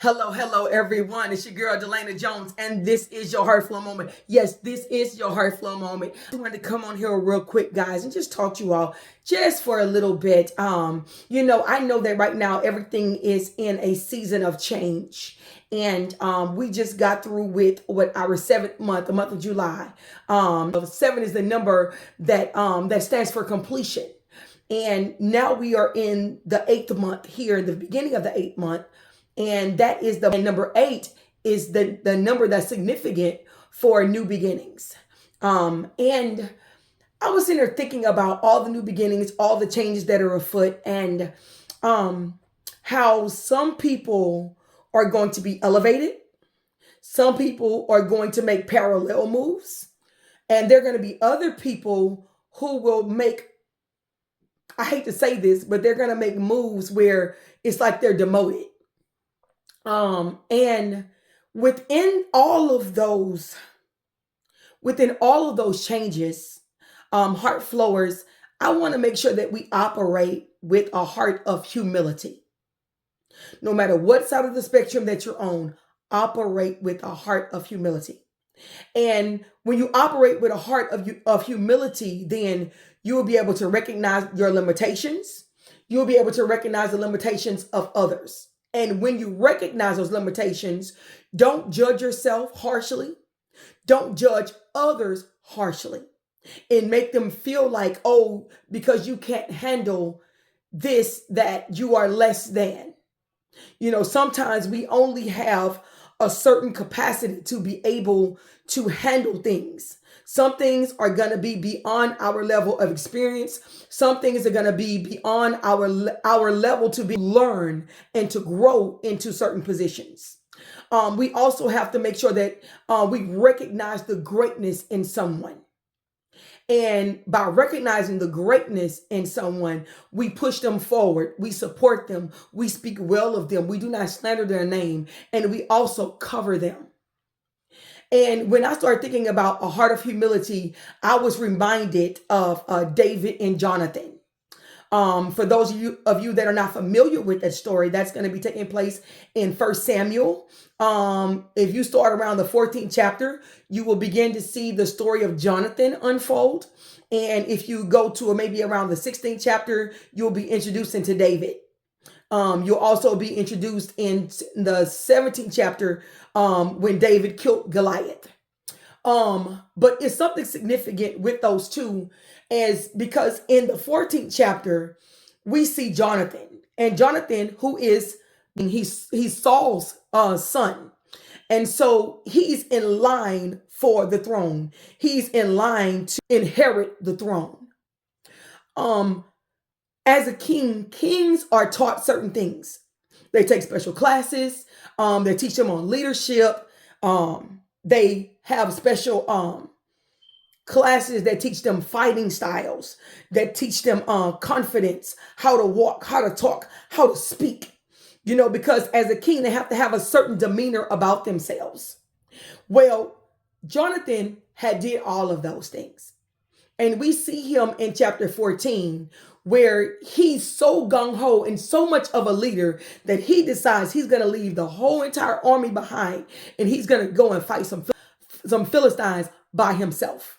Hello, everyone. It's your girl, Delana Jones, and this is your Heart Flow Moment. Yes, this is your Heart Flow Moment. I wanted to come on here real quick, guys, and just talk to you all just for a little bit. I know that right now everything is in a season of change. And we just got through with what our seventh month, the month of July. Seven is the number that stands for completion. And now we are in the eighth month here, the beginning of the eighth month. And that is and number 8 is the number that's significant for new beginnings. And I was sitting there thinking about all the new beginnings, all the changes that are afoot, and how some people are going to be elevated. Some people are going to make parallel moves. And there are going to be other people who will make, I hate to say this, but they're going to make moves where it's like they're demoted. And within all of those changes, heart flowers, I want to make sure that we operate with a heart of humility. No matter what side of the spectrum that you're on, operate with a heart of humility. And when you operate with a heart of humility, then you will be able to recognize your limitations. You'll be able to recognize the limitations of others. And when you recognize those limitations, don't judge yourself harshly. Don't judge others harshly and make them feel like, oh, because you can't handle this, that you are less than. Sometimes we only have a certain capacity to be able to handle things. Some things are going to be beyond our level of experience. Some things are going to be beyond our level to learn and to grow into certain positions. We also have to make sure that we recognize the greatness in someone. And by recognizing the greatness in someone, we push them forward. We support them. We speak well of them. We do not slander their name. And we also cover them. And when I started thinking about a heart of humility, I was reminded of David and Jonathan. For those of you that are not familiar with that story, that's going to be taking place in 1 Samuel. If you start around the 14th chapter, you will begin to see the story of Jonathan unfold. And if you go to maybe around the 16th chapter, you'll be introduced into David. You'll also be introduced in the 17th chapter when David killed Goliath. But it's something significant with those two, is because in the 14th chapter, we see Jonathan. And Jonathan, he's Saul's son. And so he's in line for the throne. He's in line to inherit the throne. As a king, kings are taught certain things. They take special classes. They teach them on leadership. They have special classes that teach them fighting styles, that teach them confidence, how to walk, how to talk, how to speak. Because as a king, they have to have a certain demeanor about themselves. Well, Jonathan did all of those things. And we see him in chapter 14, where he's so gung-ho and so much of a leader that he decides he's going to leave the whole entire army behind, and he's going to go and fight some Philistines by himself.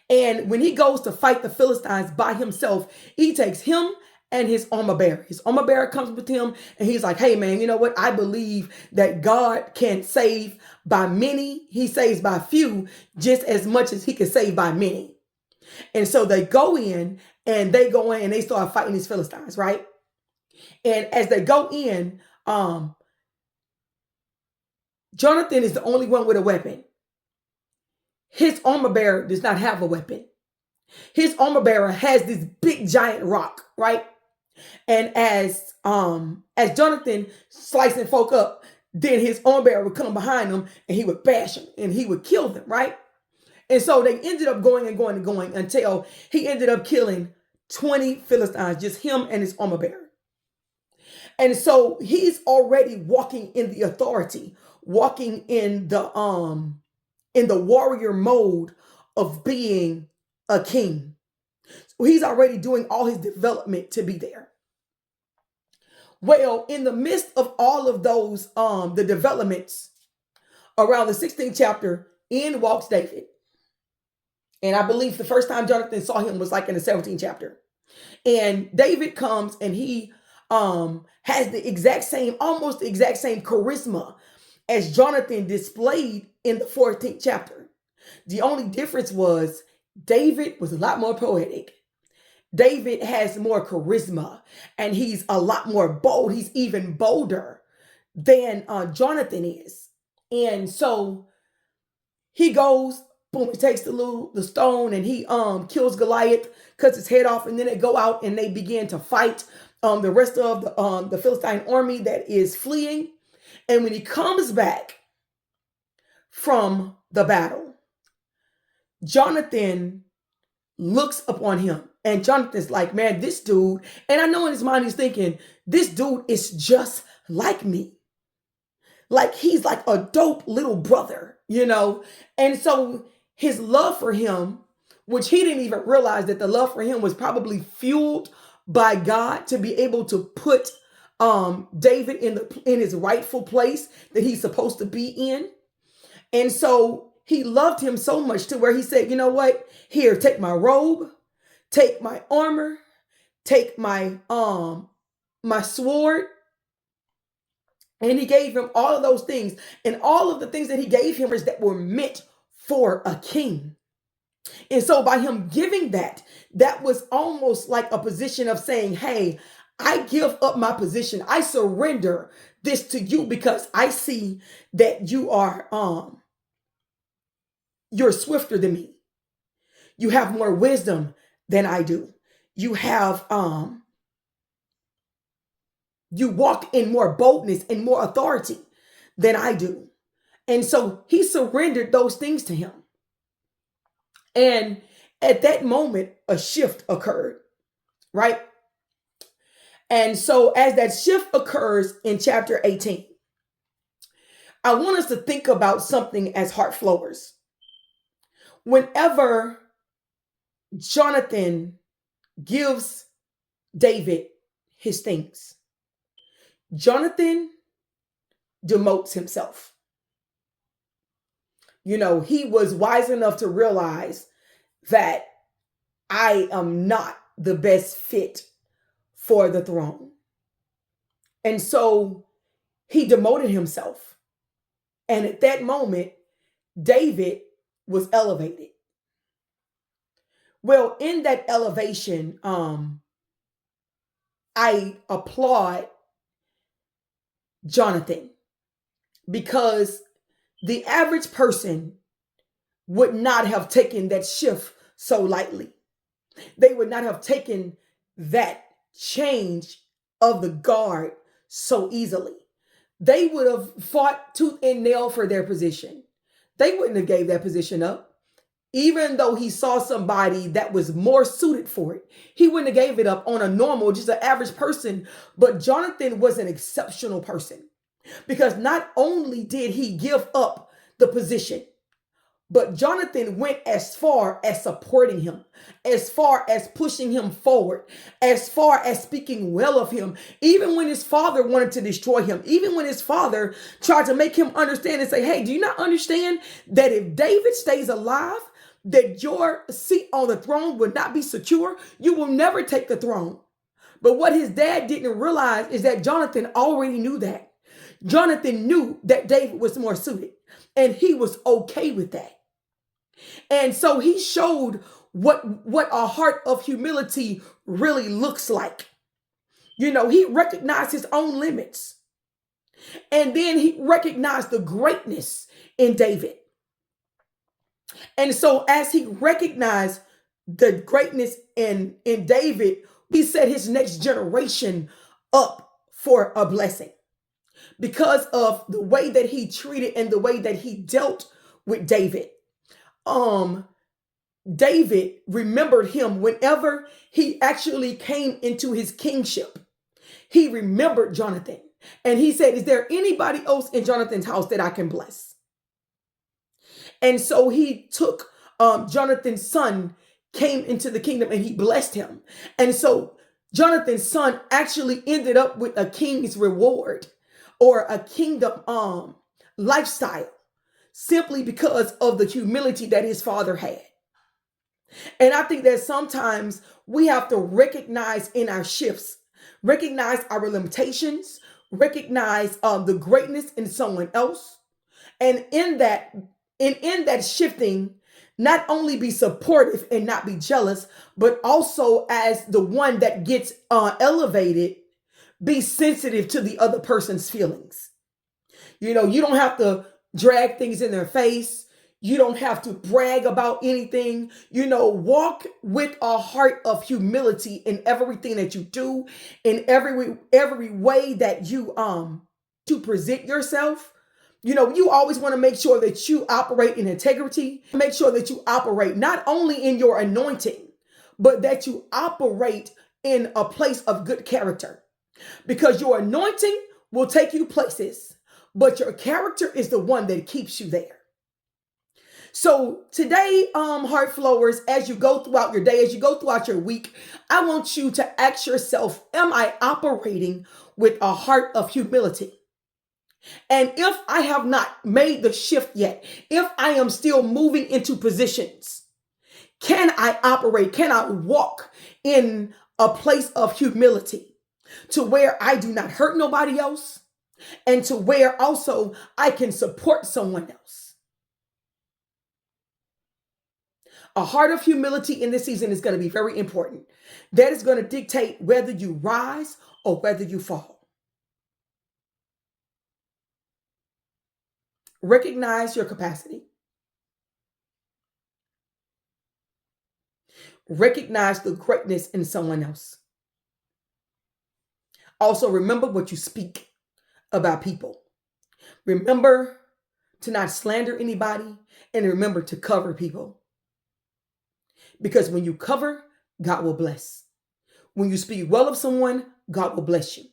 And when he goes to fight the Philistines by himself, he takes him and his armor bearer. His armor bearer comes with him, and he's like, hey, man, you know what? I believe that God can save by many. He saves by few just as much as he can save by many. And so they go in and they start fighting these Philistines, right? And as they go in, Jonathan is the only one with a weapon. His armor bearer does not have a weapon. His armor bearer has this big giant rock, right? And as Jonathan slicing folk up, then his armor bearer would come behind them and he would bash them and he would kill them, right? And so they ended up going until he ended up killing 20 Philistines, just him and his armor bearer. And so he's already walking in the authority, walking in the warrior mode of being a king. So he's already doing all his development to be there. Well, in the midst of all of those, the developments around the 16th chapter, in walks David. And I believe the first time Jonathan saw him was like in the 17th chapter. And David comes and he has the exact same, almost the exact same charisma as Jonathan displayed in the 14th chapter. The only difference was David was a lot more poetic. David has more charisma and he's a lot more bold. He's even bolder than Jonathan is. And so he goes, boom, he takes the stone and he kills Goliath, cuts his head off, and then they go out and they begin to fight the rest of the Philistine army that is fleeing. And when he comes back from the battle, Jonathan looks upon him. And Jonathan's like, man, this dude, and I know in his mind he's thinking, this dude is just like me. Like he's like a dope little brother, you know? And so his love for him, which he didn't even realize that the love for him was probably fueled by God to be able to put David in his rightful place that he's supposed to be in. And so he loved him so much to where he said, you know what? Here, take my robe, take my armor, take my sword. And he gave him all of those things. And all of the things that he gave him is that were meant for a king. And so by him giving that, that was almost like a position of saying, hey, I give up my position. I surrender this to you because I see that you are you're swifter than me. You have more wisdom than I do. You have you walk in more boldness and more authority than I do. And so he surrendered those things to him. And at that moment, a shift occurred, right? And so as that shift occurs in chapter 18, I want us to think about something as heart flowers. Whenever Jonathan gives David his things, Jonathan demotes himself. You know, he was wise enough to realize that I am not the best fit for the throne. And so he demoted himself. And at that moment, David was elevated. Well, in that elevation, I applaud Jonathan because the average person would not have taken that shift so lightly. They would not have taken that change of the guard so easily. They would have fought tooth and nail for their position. They wouldn't have gave that position up. Even though he saw somebody that was more suited for it, he wouldn't have gave it up on a normal, just an average person. But Jonathan was an exceptional person because not only did he give up the position, but Jonathan went as far as supporting him, as far as pushing him forward, as far as speaking well of him, even when his father wanted to destroy him, even when his father tried to make him understand and say, hey, do you not understand that if David stays alive, that your seat on the throne will not be secure? You will never take the throne. But what his dad didn't realize is that Jonathan already knew that. Jonathan knew that David was more suited, and he was okay with that. And so he showed what a heart of humility really looks like. You know, he recognized his own limits. And then he recognized the greatness in David. And so as he recognized the greatness in David, he set his next generation up for a blessing because of the way that he treated and the way that he dealt with David. David remembered him whenever he actually came into his kingship. He remembered Jonathan and he said, is there anybody else in Jonathan's house that I can bless? And so he took Jonathan's son, came into the kingdom and he blessed him. And so Jonathan's son actually ended up with a king's reward or a kingdom lifestyle simply because of the humility that his father had. And I think that sometimes we have to recognize in our shifts, recognize our limitations, recognize the greatness in someone else. And in that shifting, not only be supportive and not be jealous, but also as the one that gets elevated, be sensitive to the other person's feelings. You don't have to drag things in their face. You don't have to brag about anything. Walk with a heart of humility in everything that you do, in every way that you to present yourself. You always want to make sure that you operate in integrity. Make sure that you operate not only in your anointing, but that you operate in a place of good character. Because your anointing will take you places, but your character is the one that keeps you there. So today, heart flowers, as you go throughout your day, as you go throughout your week, I want you to ask yourself, am I operating with a heart of humility? And if I have not made the shift yet, if I am still moving into positions, can I operate? Can I walk in a place of humility to where I do not hurt nobody else and to where also I can support someone else? A heart of humility in this season is going to be very important. That is going to dictate whether you rise or whether you fall. Recognize your capacity. Recognize the greatness in someone else. Also, remember what you speak about people. Remember to not slander anybody, and remember to cover people. Because when you cover, God will bless. When you speak well of someone, God will bless you.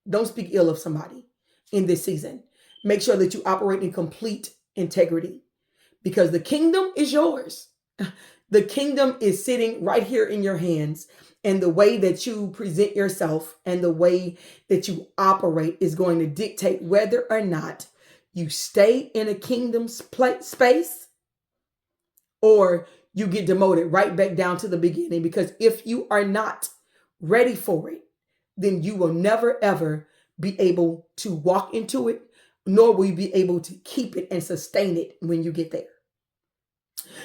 Don't speak ill of somebody in this season. Make sure that you operate in complete integrity, because the kingdom is yours. The kingdom is sitting right here in your hands. And the way that you present yourself and the way that you operate is going to dictate whether or not you stay in a kingdom's space or you get demoted right back down to the beginning. Because if you are not ready for it, then you will never, ever be able to walk into it, nor will you be able to keep it and sustain it when you get there.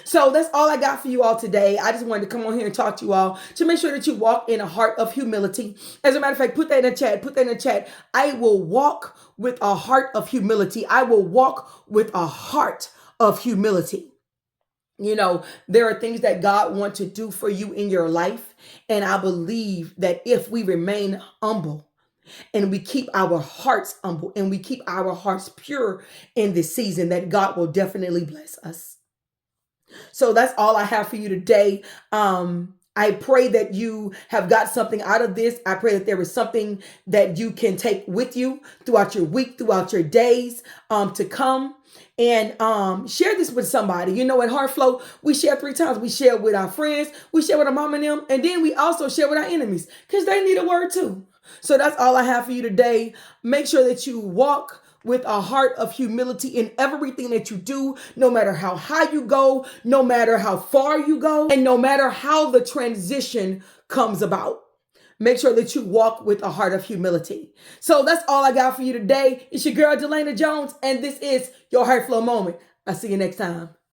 So that's all I got for you all today. I just wanted to come on here and talk to you all to make sure that you walk in a heart of humility. As a matter of fact, put that in the chat. Put that in the chat. I will walk with a heart of humility. I will walk with a heart of humility. There are things that God wants to do for you in your life. And I believe that if we remain humble and we keep our hearts humble and we keep our hearts pure in this season, that God will definitely bless us. So that's all I have for you today. I pray that you have got something out of this. I pray that there is something that you can take with you throughout your week, throughout your days to come. And share this with somebody. At Heart Flow, we share 3 times. We share with our friends, we share with our mom and them, and then we also share with our enemies because they need a word too. So that's all I have for you today. Make sure that you walk with a heart of humility in everything that you do, no matter how high you go, no matter how far you go, and no matter how the transition comes about. Make sure that you walk with a heart of humility. So that's all I got for you today. It's your girl, Delana Jones, and this is your Heart Flow Moment. I'll see you next time.